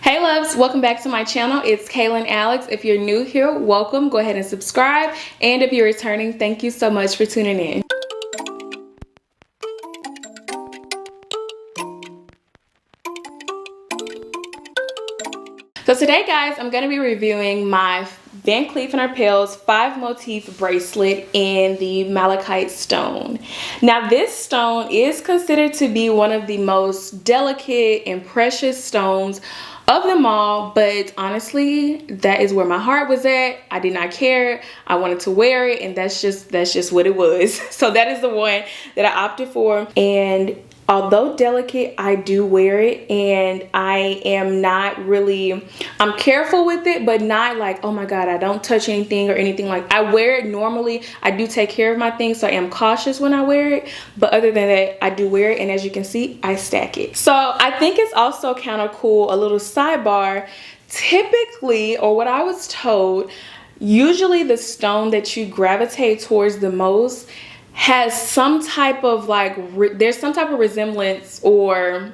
Hey loves, welcome back to my channel. It's Kaylan Alex. If you're new here, welcome. Go ahead and subscribe. And if you're returning, thank you so much for tuning in. So today, guys, I'm going to be reviewing my Van Cleef & Arpels 5 motif bracelet in the Malachite stone. Now, this stone is considered to be one of the most delicate and precious stones of them all, but honestly, that is where my heart was at. I did not care. I wanted to wear it, and that's just what it was. So that is the one that I opted for. And although delicate, I do wear it, and I am not really, I'm careful with it, but not like, oh my God, I don't touch anything or anything. Like, I wear it normally. I do take care of my things, so I am cautious when I wear it. But other than that, I do wear it, and as you can see, I stack it. So I think it's also kind of cool, a little sidebar. Typically, or what I was told, usually the stone that you gravitate towards the most has some type of there's some type of resemblance or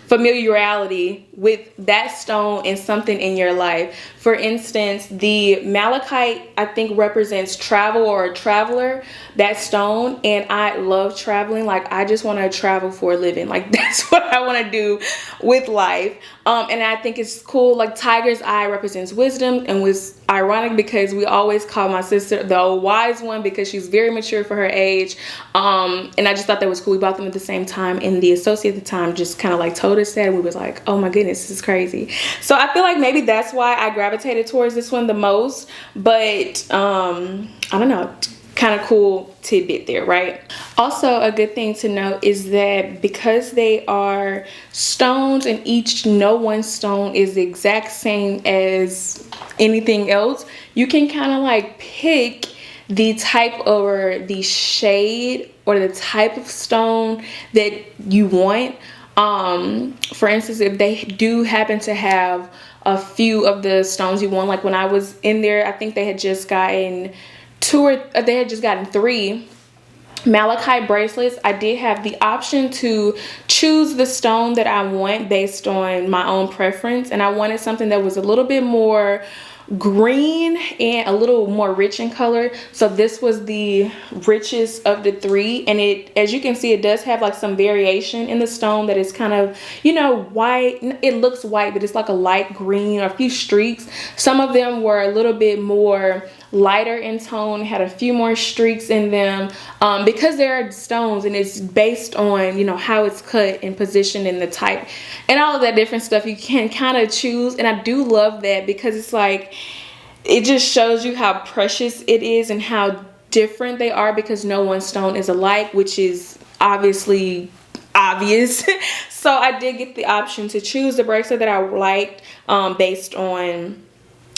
familiarity with that stone and something in your life. For instance, the malachite, I think, represents travel or a traveler, that stone, and I love traveling. Like, I just want to travel for a living. Like, that's what I want to do with life. And I think it's cool. Like, tiger's eye represents wisdom, and was ironic because we always call my sister the old wise one because she's very mature for her age. And I just thought that was cool. We bought them at the same time, and the associate at the time just kind of like told us that, and we was like, oh my goodness, this is crazy. So I feel like maybe that's why I gravitated towards this one the most. But I don't know, kind of cool tidbit there, right? Also, a good thing to note is that because they are stones and no one stone is the exact same as anything else, you can kind of like pick the type or the shade or the type of stone that you want. For instance, if they do happen to have a few of the stones you want, like when I was in there, I think they had just gotten they had just gotten 3 malachite bracelets. I did have the option to choose the stone that I want based on my own preference, and I wanted something that was a little bit more green and a little more rich in color. So this was the richest of the 3, and it, as you can see, it does have like some variation in the stone that is kind of, you know, white. It looks white, but it's like a light green or a few streaks. Some of them were a little bit more lighter in tone, had a few more streaks in them, because they are stones and it's based on, you know, how it's cut and positioned in the type and all of that different stuff. You can kind of choose, and I do love that because it's like, it just shows you how precious it is and how different they are, because no one stone is alike, which is obviously obvious. So I did get the option to choose the bracelet that I liked, based on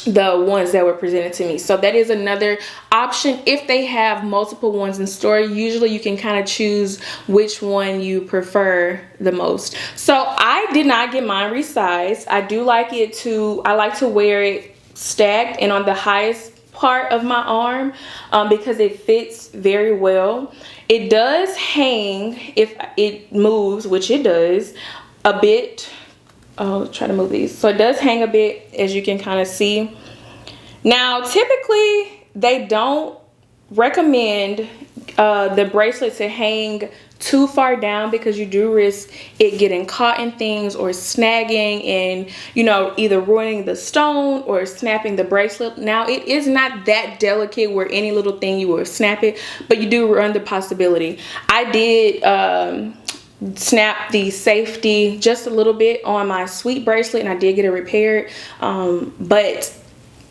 the ones that were presented to me. So that is another option if they have multiple ones in store. Usually you can kind of choose which one you prefer the most. So I did not get mine resized. I do like it to, I like to wear it stacked and on the highest part of my arm, because it fits very well. It does hang if it moves, which it does a bit. I'll try to move these. So it does hang a bit, as you can kind of see. Now, typically, they don't recommend the bracelet to hang too far down, because you do risk it getting caught in things or snagging and, you know, either ruining the stone or snapping the bracelet. Now, it is not that delicate where any little thing you will snap it, but you do run the possibility. I did snap the safety just a little bit on my sweet bracelet, and I did get it repaired, but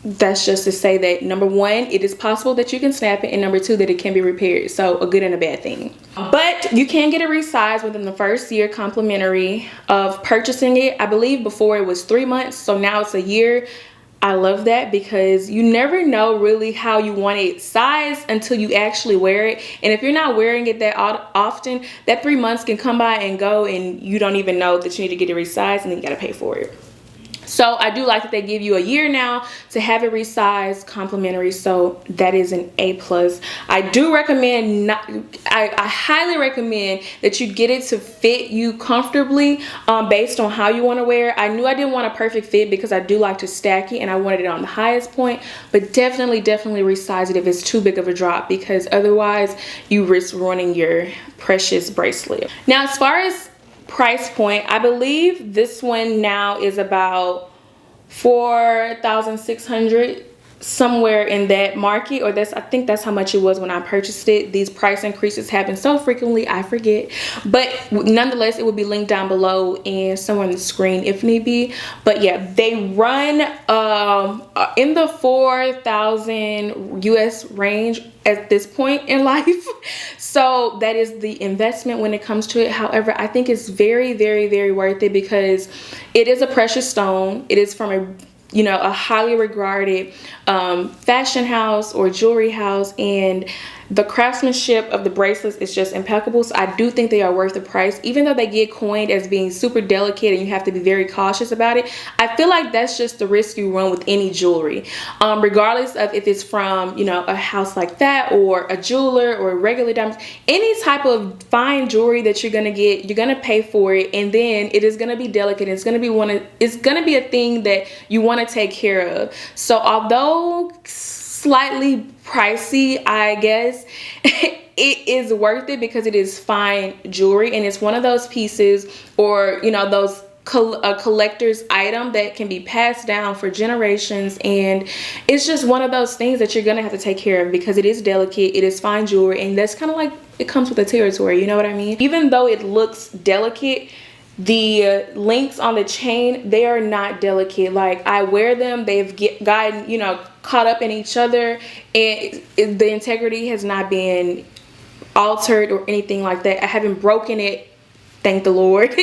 that's just to say that, number one, it is possible that you can snap it, and number two, that it can be repaired. So a good and a bad thing. But you can get it resized within the first year complimentary of purchasing it. I believe before it was 3 months, so now it's a year. I love that because you never know really how you want it sized until you actually wear it. And if you're not wearing it that often, that 3 months can come by and go, and you don't even know that you need to get it resized, and then you got to pay for it. So I do like that they give you a year now to have it resized, complimentary. So that is an A plus. I do recommend, I highly recommend that you get it to fit you comfortably, based on how you want to wear it. I knew I didn't want a perfect fit because I do like to stack it and I wanted it on the highest point, but definitely resize it if it's too big of a drop, because otherwise you risk ruining your precious bracelet. Now, as far as price point, I believe this one now is about 4,600, somewhere in that market, or I think that's how much it was when I purchased it. These price increases happen so frequently, I forget, but nonetheless, it will be linked down below and somewhere on the screen if need be. But yeah, they run in the 4,000 US range at this point in life. So that is the investment when it comes to it. However, I think it's very worth it because it is a precious stone. It is from a highly regarded fashion house or jewelry house, and the craftsmanship of the bracelets is just impeccable. So I do think they are worth the price, even though they get coined as being super delicate and you have to be very cautious about it. I feel like that's just the risk you run with any jewelry, regardless of if it's from a house like that or a jeweler or regular diamonds. Any type of fine jewelry that you're gonna get, you're gonna pay for it, and then it is gonna be delicate. It's gonna be a thing that you want to take care of. So although slightly pricey, I guess, it is worth it because it is fine jewelry, and it's one of those pieces, or those a collector's item that can be passed down for generations, and it's just one of those things that you're gonna have to take care of because it is delicate, it is fine jewelry, and that's kind of like, it comes with the territory, you know what I mean? Even though it looks delicate, the links on the chain, they are not delicate. Like, I wear them, they've gotten caught up in each other, and the integrity has not been altered or anything like that. I haven't broken it, thank the Lord.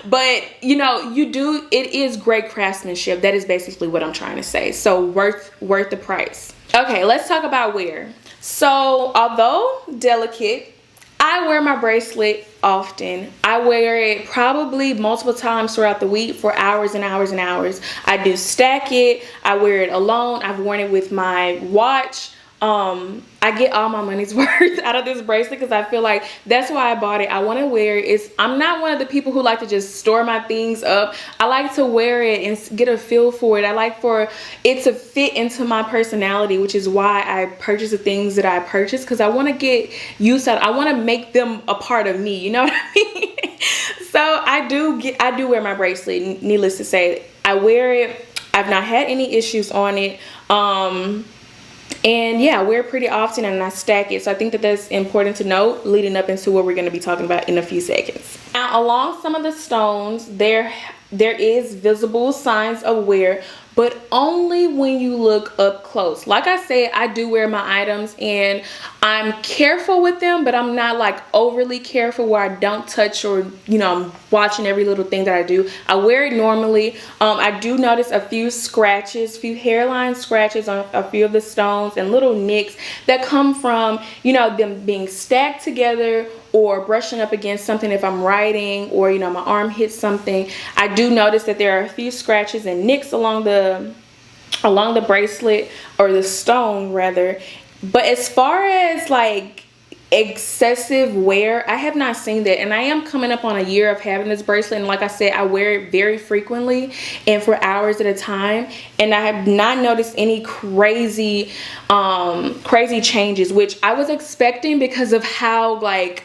But it is great craftsmanship. That is basically what I'm trying to say. So worth the price. Okay, let's talk about wear. So although delicate, I wear my bracelet often. I wear it probably multiple times throughout the week for hours and hours and hours. I do stack it. I wear it alone. I've worn it with my watch. I get all my money's worth out of this bracelet because I feel like that's why I bought it. I want to wear it. I'm not one of the people who like to just store my things up. I like to wear it and get a feel for it. I like for it to fit into my personality, which is why I purchase the things that I purchase, because I want to get used to it. I want to make them a part of me, you know what I mean? So I do wear my bracelet. Needless to say, I wear it. I've not had any issues on it. And yeah, I wear it pretty often, and I stack it. So I think that that's important to note leading up into what we're going to be talking about in a few seconds. Now, along some of the stones, there is visible signs of wear, but only when you look up close. Like I said, I do wear my items and I'm careful with them, but I'm not like overly careful where I don't touch or, I'm watching every little thing that I do. I wear it normally. I do notice a few hairline scratches on a few of the stones and little nicks that come from, them being stacked together or brushing up against something if I'm writing, or my arm hits something. I do notice that there are a few scratches and nicks along the bracelet, or the stone rather. But as far as like excessive wear, I have not seen that, and I am coming up on a year of having this bracelet, and like I said, I wear it very frequently and for hours at a time, and I have not noticed any crazy changes, which I was expecting because of how like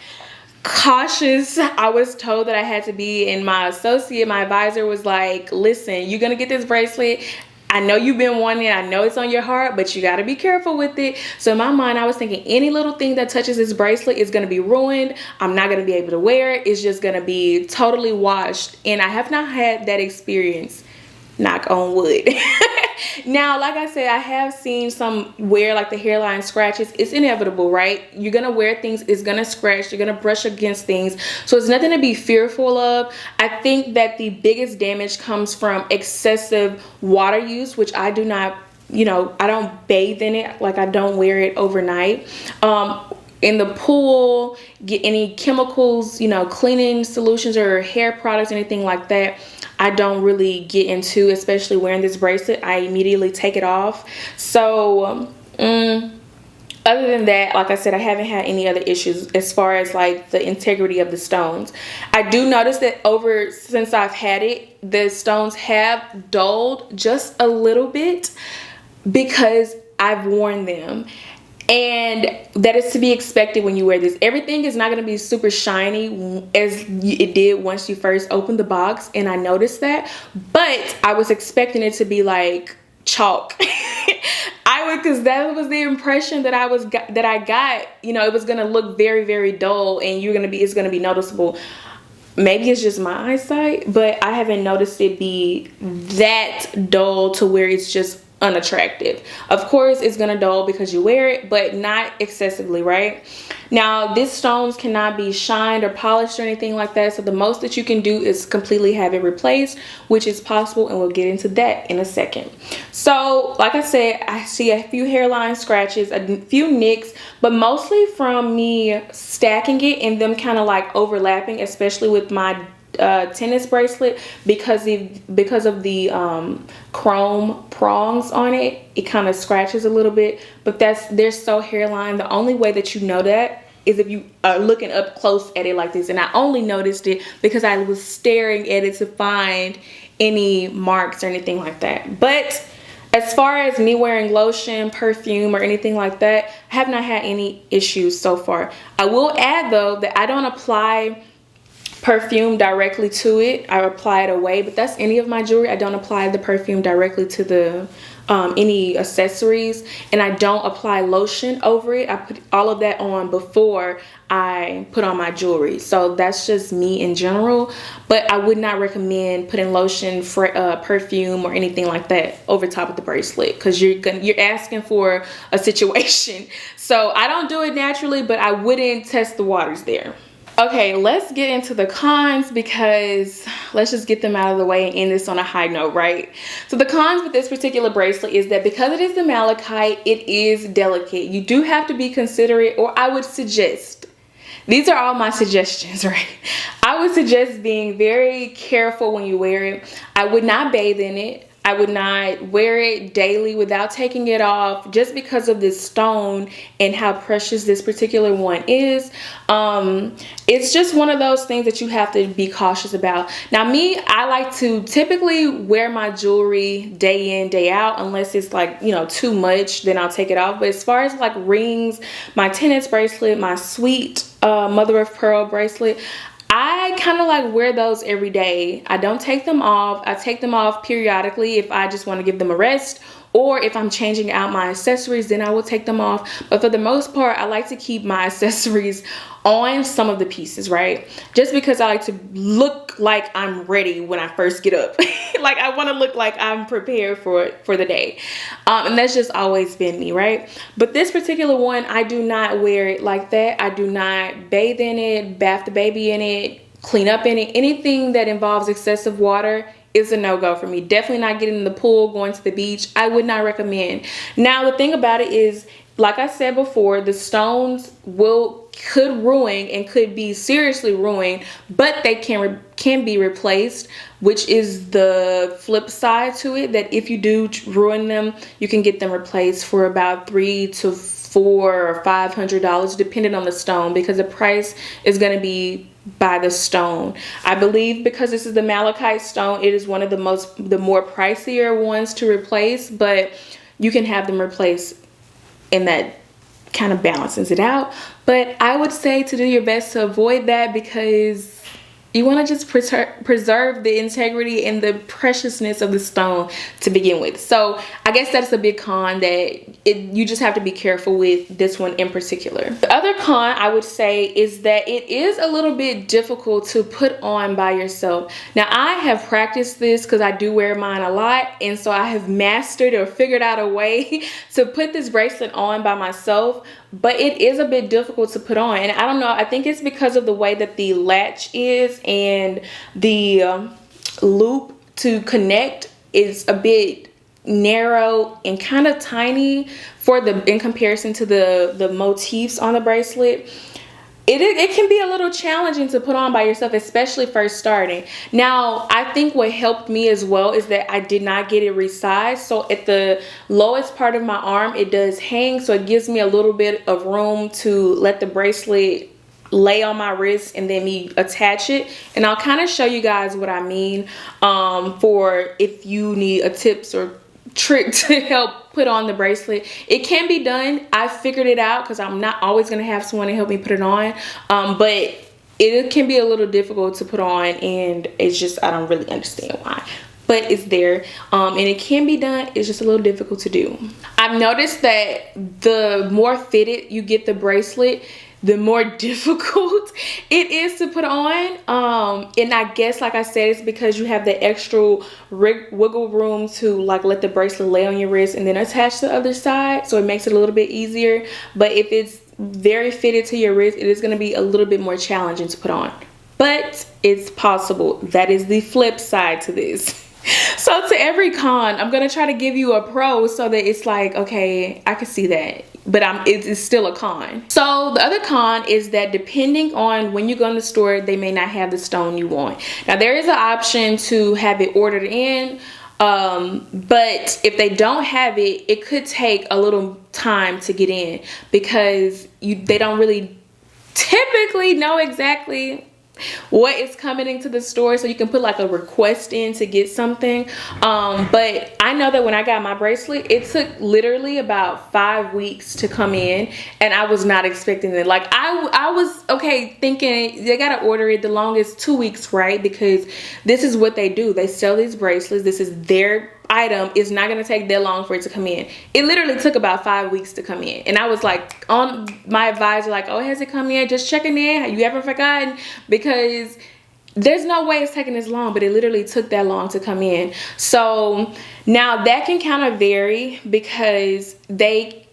cautious I was told that I had to be. And my advisor was like, listen, you're gonna get this bracelet, I know you've been wanting it, I know it's on your heart, but you got to be careful with it. So in my mind, I was thinking any little thing that touches this bracelet is going to be ruined. I'm not going to be able to wear it. It's just going to be totally washed. And I have not had that experience, knock on wood. Now, like I said, I have seen some wear, like the hairline scratches. It's inevitable, right? You're gonna wear things, it's gonna scratch, you're gonna brush against things, so it's nothing to be fearful of. I think that the biggest damage comes from excessive water use, which I do not, I don't bathe in it. Like, I don't wear it overnight. In the pool, get any chemicals, cleaning solutions or hair products, anything like that, I don't really get into, especially wearing this bracelet. I immediately take it off. So other than that, like I said, I haven't had any other issues as far as like the integrity of the stones. I do notice that since I've had it, the stones have dulled just a little bit because I've worn them. And that is to be expected when you wear this. Everything is not going to be super shiny as it did once you first opened the box, and I noticed that. But I was expecting it to be like chalk. Because that was the impression that I got. You know, it was gonna look very, very dull, and it's gonna be noticeable. Maybe it's just my eyesight, but I haven't noticed it be that dull to where it's just unattractive. Of course, it's gonna dull because you wear it, but not excessively, right? Now, these stones cannot be shined or polished or anything like that, so the most that you can do is completely have it replaced, which is possible, and we'll get into that in a second. So, like I said, I see a few hairline scratches, a few nicks, but mostly from me stacking it and them kind of like overlapping, especially with my tennis bracelet, because of the chrome prongs on it. It kind of scratches a little bit, but they're so hairline. The only way that you know that is if you are looking up close at it like this. And I only noticed it because I was staring at it to find any marks or anything like that. But as far as me wearing lotion, perfume, or anything like that, I have not had any issues so far. I will add though that I don't apply perfume directly to it. I apply it away, but that's any of my jewelry. I don't apply the perfume directly to the any accessories, and I don't apply lotion over it. I put all of that on before I put on my jewelry. So that's just me in general, but I would not recommend putting lotion, perfume, or anything like that over top of the bracelet, because you're asking for a situation. So I don't do it naturally, but I wouldn't test the waters there. Okay, let's get into the cons, because let's just get them out of the way and end this on a high note, right? So the cons with this particular bracelet is that because it is the malachite, it is delicate. You do have to be considerate, or I would suggest, these are all my suggestions, right? I would suggest being very careful when you wear it. I would not bathe in it. I would not wear it daily without taking it off, just because of this stone and how precious this particular one is. It's just one of those things that you have to be cautious about. Now me, I like to typically wear my jewelry day in, day out, unless it's like, you know, too much, then I'll take it off. But as far as like rings, my tennis bracelet, my sweet mother of pearl bracelet, I kind of like wear those every day. I don't take them off. I take them off periodically if I just want to give them a rest, or if I'm changing out my accessories, then I will take them off. But for the most part, I like to keep my accessories on some of the pieces, right? Just because I like to look like I'm ready when I first get up. Like I want to look like I'm prepared for the day. And that's just always been me, right? But this particular one, I do not wear it like that. I do not bathe in it, bath the baby in it, clean up in it. Anything that involves excessive water is a no-go for me. Definitely not getting in the pool, going to the beach. I would not recommend. Now, the thing about it is, like I said before, the stones could ruin and could be seriously ruined, but they can be replaced, which is the flip side to it, that if you do ruin them, you can get them replaced for about $300 to $400 or $500, depending on the stone, because the price is going to be by the stone. I believe because this is the malachite stone, it is one of the more pricier ones to replace, but you can have them replaced, and that kind of balances it out. But I would say to do your best to avoid that, because you want to just preserve the integrity and the preciousness of the stone to begin with. So I guess that's a big con, that you just have to be careful with this one in particular. The other con I would say is that it is a little bit difficult to put on by yourself. Now I have practiced this because I do wear mine a lot, and so I have mastered or figured out a way to put this bracelet on by myself, but it is a bit difficult to put on. And I don't know, I think it's because of the way that the latch is, and the loop to connect is a bit narrow and kind of tiny in comparison to the motifs on the bracelet. it can be a little challenging to put on by yourself, especially first starting. Now, I think what helped me as well is that I did not get it resized. So at the lowest part of my arm, it does hang. So it gives me a little bit of room to let the bracelet lay on my wrist and then me attach it. And I'll kind of show you guys what I mean for if you need a tips or trick to help put on the bracelet. It can be done. I figured it out because I'm not always going to have someone to help me put it on, but it can be a little difficult to put on, and it's just, I don't really understand why, but it's there, and it can be done. It's just a little difficult to do. I've noticed that the more fitted you get the bracelet, the more difficult it is to put on. And I guess, like I said, it's because you have the extra wiggle room to like let the bracelet lay on your wrist and then attach the other side. So it makes it a little bit easier. But if it's very fitted to your wrist, it is gonna be a little bit more challenging to put on. But it's possible. That is the flip side to this. So to every con, I'm gonna try to give you a pro so that it's like, okay, I can see that, but it's still a con. So the other con is that depending on when you go in the store, they may not have the stone you want. Now there is an option to have it ordered in, but if they don't have it, it could take a little time to get in because they don't really typically know exactly what is coming into the store, so you can put like a request in to get something. But I know that when I got my bracelet, it took literally about 5 weeks to come in, and I was not expecting it. Like I was okay thinking they gotta order it the longest 2 weeks, right? Because this is what they do. They sell these bracelets. This is their item. It's not gonna take that long for it to come in. It literally took about 5 weeks to come in, and I was like on my advisor like, oh, has it come in? Just checking in. You haven't forgotten? Because there's no way it's taking this long, but it literally took that long to come in. So now that can kind of vary because they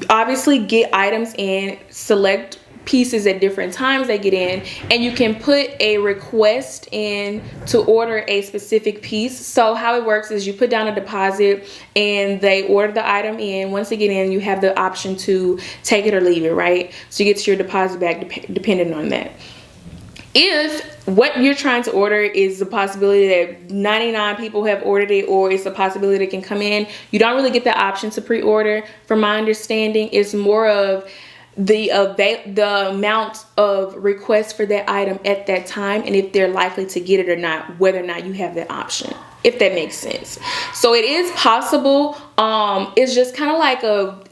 obviously get items in, select pieces at different times they get in, and you can put a request in to order a specific piece. So how it works is you put down a deposit and they order the item in. Once they get in, you have the option to take it or leave it, right? So you get your deposit back depending on that. If what you're trying to order is the possibility that 99 people have ordered it, or it's a possibility it can come in, you don't really get the option to pre-order. From my understanding, it's more of the amount of requests for that item at that time, and if they're likely to get it or not, whether or not you have that option, if that makes sense. So it is possible. It's just kind of like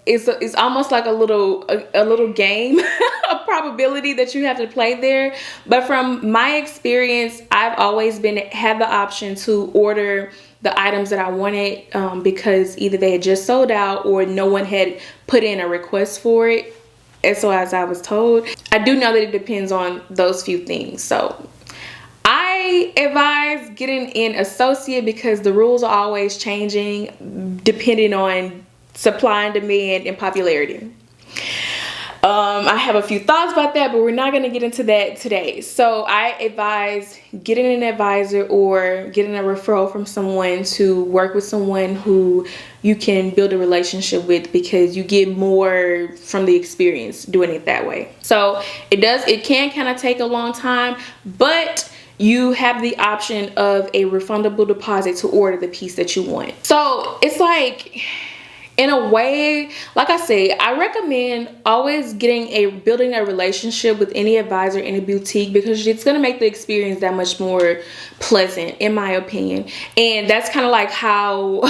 it's almost like a little game of probability that you have to play there. But from my experience, I've always had the option to order the items that I wanted because either they had just sold out or no one had put in a request for it. And so as I was told, I do know that it depends on those few things. So I advise getting in associate because the rules are always changing depending on supply and demand and popularity. I have a few thoughts about that, but we're not going to get into that today. So I advise getting an advisor or getting a referral from someone to work with someone who you can build a relationship with, because you get more from the experience doing it that way. So it can kind of take a long time, but you have the option of a refundable deposit to order the piece that you want. So it's like, in a way, like I say, I recommend always building a relationship with any advisor in a boutique, because it's going to make the experience that much more pleasant, in my opinion. And that's kind of like how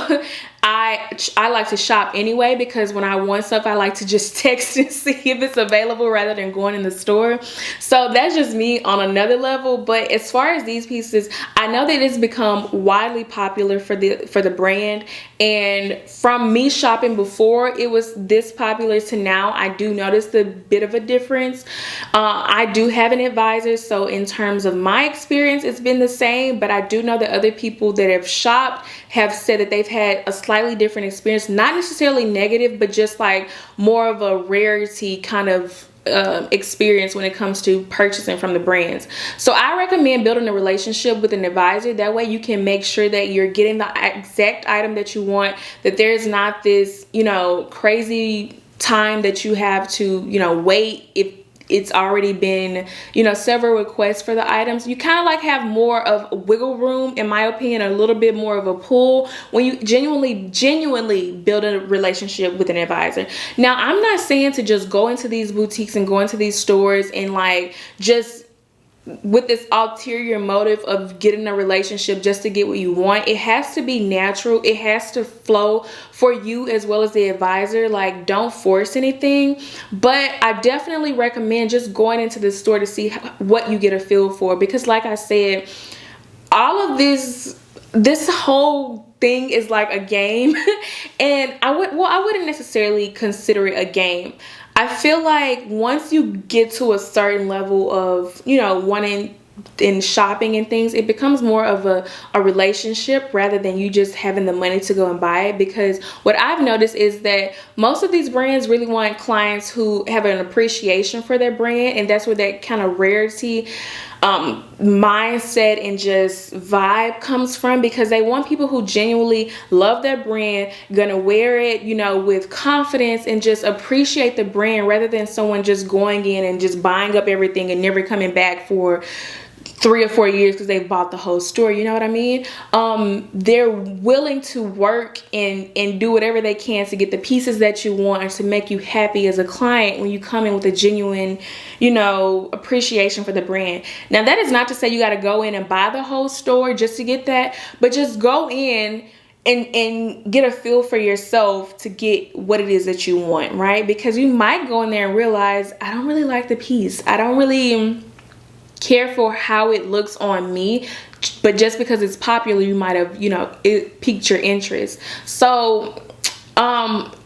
I like to shop anyway, because when I want stuff, I like to just text and see if it's available rather than going in the store. So that's just me on another level. But as far as these pieces, I know that it's become widely popular for the brand. And from me shopping before it was this popular to now, I do notice a bit of a difference. I do have an advisor, so in terms of my experience, it's been the same. But I do know that other people that have shopped have said that they've had a slightly different experience, not necessarily negative, but just like more of a rarity kind of experience when it comes to purchasing from the brands. So I recommend building a relationship with an advisor. That way you can make sure that you're getting the exact item that you want, that there's not this, crazy time that you have to, wait it's already been, you know, several requests for the items. You kind of like have more of wiggle room, in my opinion, a little bit more of a pull when you genuinely build a relationship with an advisor. Now, I'm not saying to just go into these boutiques and go into these stores and like just with this ulterior motive of getting a relationship just to get what you want. It has to be natural. It has to flow for you as well as the advisor. Like, don't force anything. But I definitely recommend just going into the store to see what you get a feel for, because like I said, all of this whole thing is like a game. And I wouldn't necessarily consider it a game. I feel like once you get to a certain level of, you know, wanting in shopping and things, it becomes more of a relationship rather than you just having the money to go and buy it. Because what I've noticed is that most of these brands really want clients who have an appreciation for their brand, and that's where that kind of rarity mindset and just vibe comes from, because they want people who genuinely love their brand, gonna wear it, you know, with confidence and just appreciate the brand, rather than someone just going in and just buying up everything and never coming back for 3 or 4 years because they bought the whole store. You know what I mean? They're willing to work and do whatever they can to get the pieces that you want and to make you happy as a client when you come in with a genuine, you know, appreciation for the brand. Now, that is not to say you got to go in and buy the whole store just to get that, but just go in and get a feel for yourself to get what it is that you want, right? Because you might go in there and realize, I don't really like the piece. I don't really care for how it looks on me, but just because it's popular, you might have, you know, it piqued your interest. So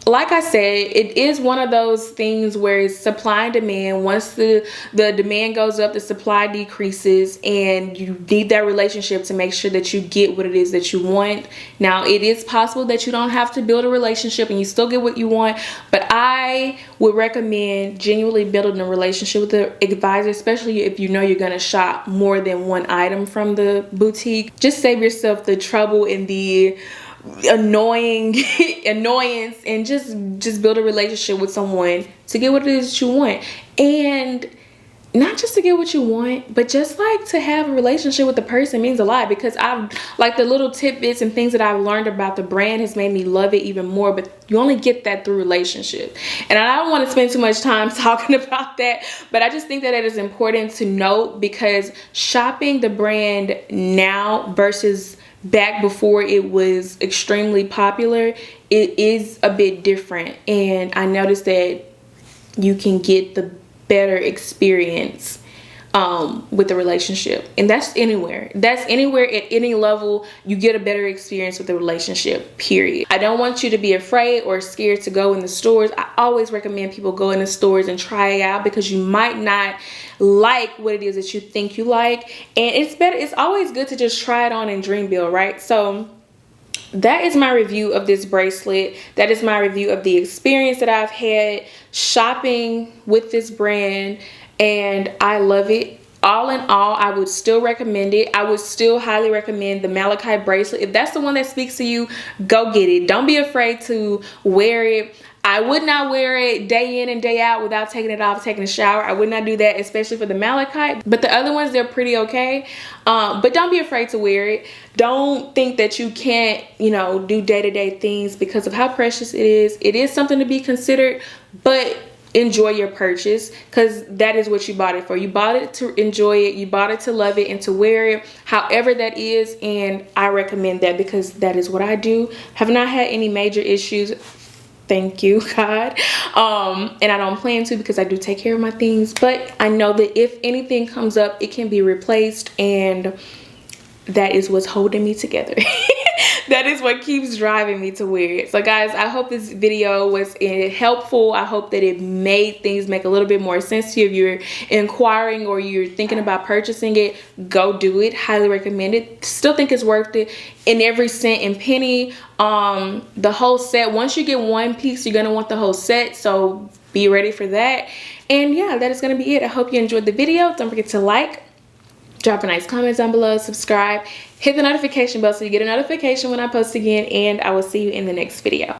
like I said, it is one of those things where it's supply and demand. Once the demand goes up, the supply decreases, and you need that relationship to make sure that you get what it is that you want. Now, it is possible that you don't have to build a relationship and you still get what you want, but I would recommend genuinely building a relationship with the advisor, especially if you know you're going to shop more than one item from the boutique. Just save yourself the trouble and the annoyance, and just build a relationship with someone to get what it is that you want. And not just to get what you want, but just like to have a relationship with the person means a lot, because I've like the little tidbits and things that I've learned about the brand has made me love it even more. But you only get that through relationship, and I don't want to spend too much time talking about that, but I just think that it is important to note, because shopping the brand now versus back before it was extremely popular, it is a bit different. And I noticed that you can get the better experience with the relationship, and that's anywhere at any level. You get a better experience with the relationship, period. I don't want you to be afraid or scared to go in the stores. I always recommend people go in the stores and try it out, because you might not like what it is that you think you like, and it's always good to just try it on and dream build, right? So that is my review of this bracelet. That is my review of the experience that I've had shopping with this brand, and I love it. All in all, I would still recommend it. I would still highly recommend the Malachite bracelet. If that's the one that speaks to you, go get it. Don't be afraid to wear it. I would not wear it day in and day out without taking it off, taking a shower. I would not do that, especially for the Malachite. But the other ones, they're pretty okay. But don't be afraid to wear it. Don't think that you can't, you know, do day-to-day things because of how precious it is. It is something to be considered, but enjoy your purchase, because that is what you bought it for. You bought it to enjoy it. You bought it to love it and to wear it, however that is. And I recommend that, because that is what I do. Have not had any major issues, thank you God, and I don't plan to, because I do take care of my things. But I know that if anything comes up, it can be replaced, and that is what's holding me together. That is what keeps driving me to wear it. So guys, I hope this video was helpful. I hope that it made things make a little bit more sense to you. If you're inquiring or you're thinking about purchasing it, go do it. Highly recommend it. Still think it's worth it in every cent and penny. The whole set, once you get one piece, you're gonna want the whole set, so be ready for that. And yeah, that is gonna be it. I hope you enjoyed the video. Don't forget to like, drop a nice comment down below, subscribe, hit the notification bell so you get a notification when I post again, and I will see you in the next video.